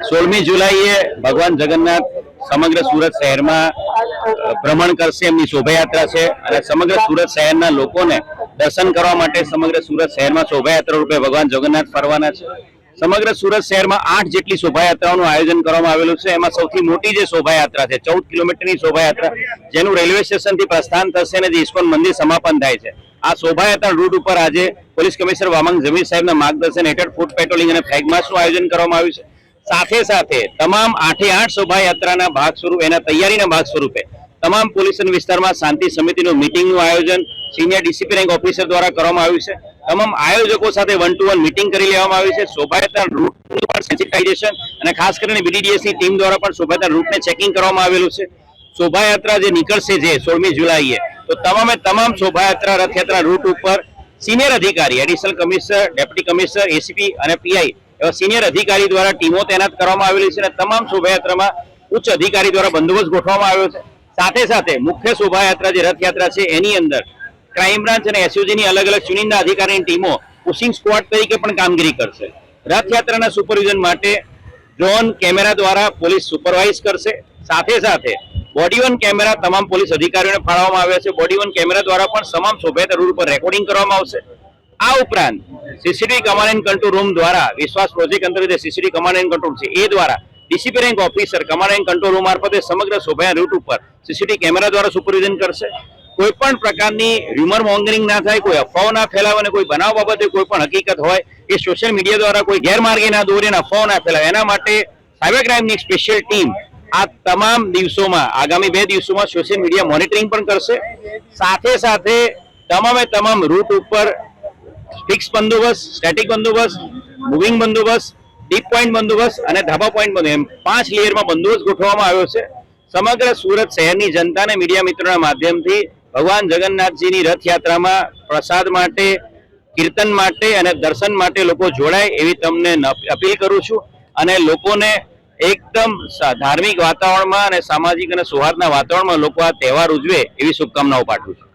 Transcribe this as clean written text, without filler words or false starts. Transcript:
16મી જુલાઈએ ભગવાન જગન્નાથ સમગ્ર સુરત શહેરમાં ભ્રમણ કરશે, એમની શોભાયાત્રા છે અને સમગ્ર સુરત શહેરના લોકોને દર્શન કરવા માટે સમગ્ર સુરત શહેરમાં શોભાયાત્રા રૂપે ભગવાન જગન્નાથ ફરવાના છે। સમગ્ર સુરત શહેરમાં 8 જેટલી શોભાયાત્રાઓનું આયોજન કરવામાં આવેલું છે। એમાં સૌથી મોટી જે શોભાયાત્રા છે 14 કિલોમીટરની શોભાયાત્રા, જેનું રેલવે સ્ટેશનથી પ્રસ્થાન થશે અને જે ઇસ્કોન મંદિર સમાપન થાય છે। આ શોભાયાત્રા રૂટ ઉપર આજે પોલીસ કમિશનર વામંગ જમીર સાહેબના માર્ગદર્શન હેઠળ ફૂટ પેટ્રોલિંગ અને ફ્લેગ માર્ચનું આયોજન કરવામાં આવ્યું છે। સાથે સાથે તમામ 8 શોભાયાત્રાના ભાગ સ્વરૂપે, એના તૈયારીના ભાગ સ્વરૂપે તમામ પોલીસ વિસ્તારમાં શાંતિ સમિતિનું મીટિંગનું આયોજન સિનિયર ડીસીપી રેન્ક ઓફિસર દ્વારા કરવામાં આવ્યું છે। તમામ આયોજકો સાથે 1-to-1 મીટિંગ કરી લેવામાં આવી છે। શોભાયાત્રા રૂટનું પણ સેન્સિટાઇઝેશન અને ખાસ કરીને બીડીડીએસની ટીમ દ્વારા પણ શોભાયાત્રા રૂટને ચેકિંગ કરવામાં આવેલું છે। શોભાયાત્રા જે નીકળશે જે 16મી જુલાઈએ, તો તમામ શોભાયાત્રા રથયાત્રા રૂટ ઉપર સિનિયર અધિકારી, additional commissioner, deputy commissioner, ACP અને પીઆઈ એવા સિનિયર અધિકારી દ્વારા ટીમો તૈનાત કરવામાં આવેલી છે અને તમામ શોભાયાત્રામાં ઉચ્ચ અધિકારી દ્વારા બંદોબસ્ત ગોઠવવામાં આવ્યો છે। સાથે સાથે મુખ્ય શોભાયાત્રા જે રથયાત્રા છે એની અંદર ક્રાઇમ બ્રાન્ચ અને એસઓજીની અલગ અલગ ચુનિંદા અધિકારીની ટીમો પુશિંગ સ્ક્વોડ તરીકે પણ કામગીરી કરશે। રથયાત્રાના સુપરવિઝન માટે ડ્રોન કેમેરા દ્વારા પોલીસ સુપરવાઇઝ કરશે। સાથે સાથે બોડી વન કેમેરા તમામ પોલીસ અધિકારીઓને ફાળવવામાં આવ્યા છે। બોડી વન કેમેરા દ્વારા પણ તમામ શોભાયાત્રા રૂટ પર રેકોર્ડિંગ કરવામાં આવશે। આ ઉપરાંત CCTV command and control room દ્વારા વિશ્વાસ પ્રોજેક્ટ અંતર્ગત સીસીટીવી કમાન્ડ એન્ડ કંટ્રોલ છે એ દ્વારા DCP rank officer command and control room મારફતે સમગ્ર શોભાયાત્રા રૂટ ઉપર સીસીટીવી કેમેરા દ્વારા સુપરવિઝન કરશે। કોઈ પણ પ્રકારની ર્યુમર મોંગરિંગ ના થાય, કોઈ અફવાઓ ના ફેલાવે અને કોઈ બનાવ બાબતે કોઈ પણ હકીકત હોય એ સોશિયલ મીડિયા દ્વારા કોઈ ગેરમાર્ગે ના દોરે અને અફવાઓ ના ફેલાવે, એના માટે સાયબર ક્રાઇમની સ્પેશિયલ ટીમ આ તમામ દિવસોમાં, આગામી 2 દિવસોમાં સોશિયલ મીડિયા મોનિટરિંગ પણ કરશે। સાથે સાથે તમામ રૂટ ઉપર ફિક્સ બંદોબસ્ત, સ્ટેટિક બંદોબસ્ત, મૂવિંગ બંદોબસ્ત, ડીપ પોઈન્ટ બંદોબસ્ત અને ધાબા પોઈન્ટ બંદોબસ્ત, એમ 5 લેયરમાં બંદોબસ્ત ગોઠવવામાં આવ્યો છે। સમગ્ર સુરત શહેરની જનતા અને મીડિયા મિત્રોના માધ્યમથી ભગવાન જગન્નાથજીની રથયાત્રામાં પ્રસાદ માટે, કીર્તન માટે અને દર્શન માટે લોકો જોડાય એવી તમને અપીલ કરું છું અને લોકોને એકદમ ધાર્મિક વાતાવરણમાં અને સામાજિક અને સૌહાર્દના વાતાવરણમાં લોકો આ તહેવાર ઉજવે એવી શુભકામનાઓ પાઠવું છું।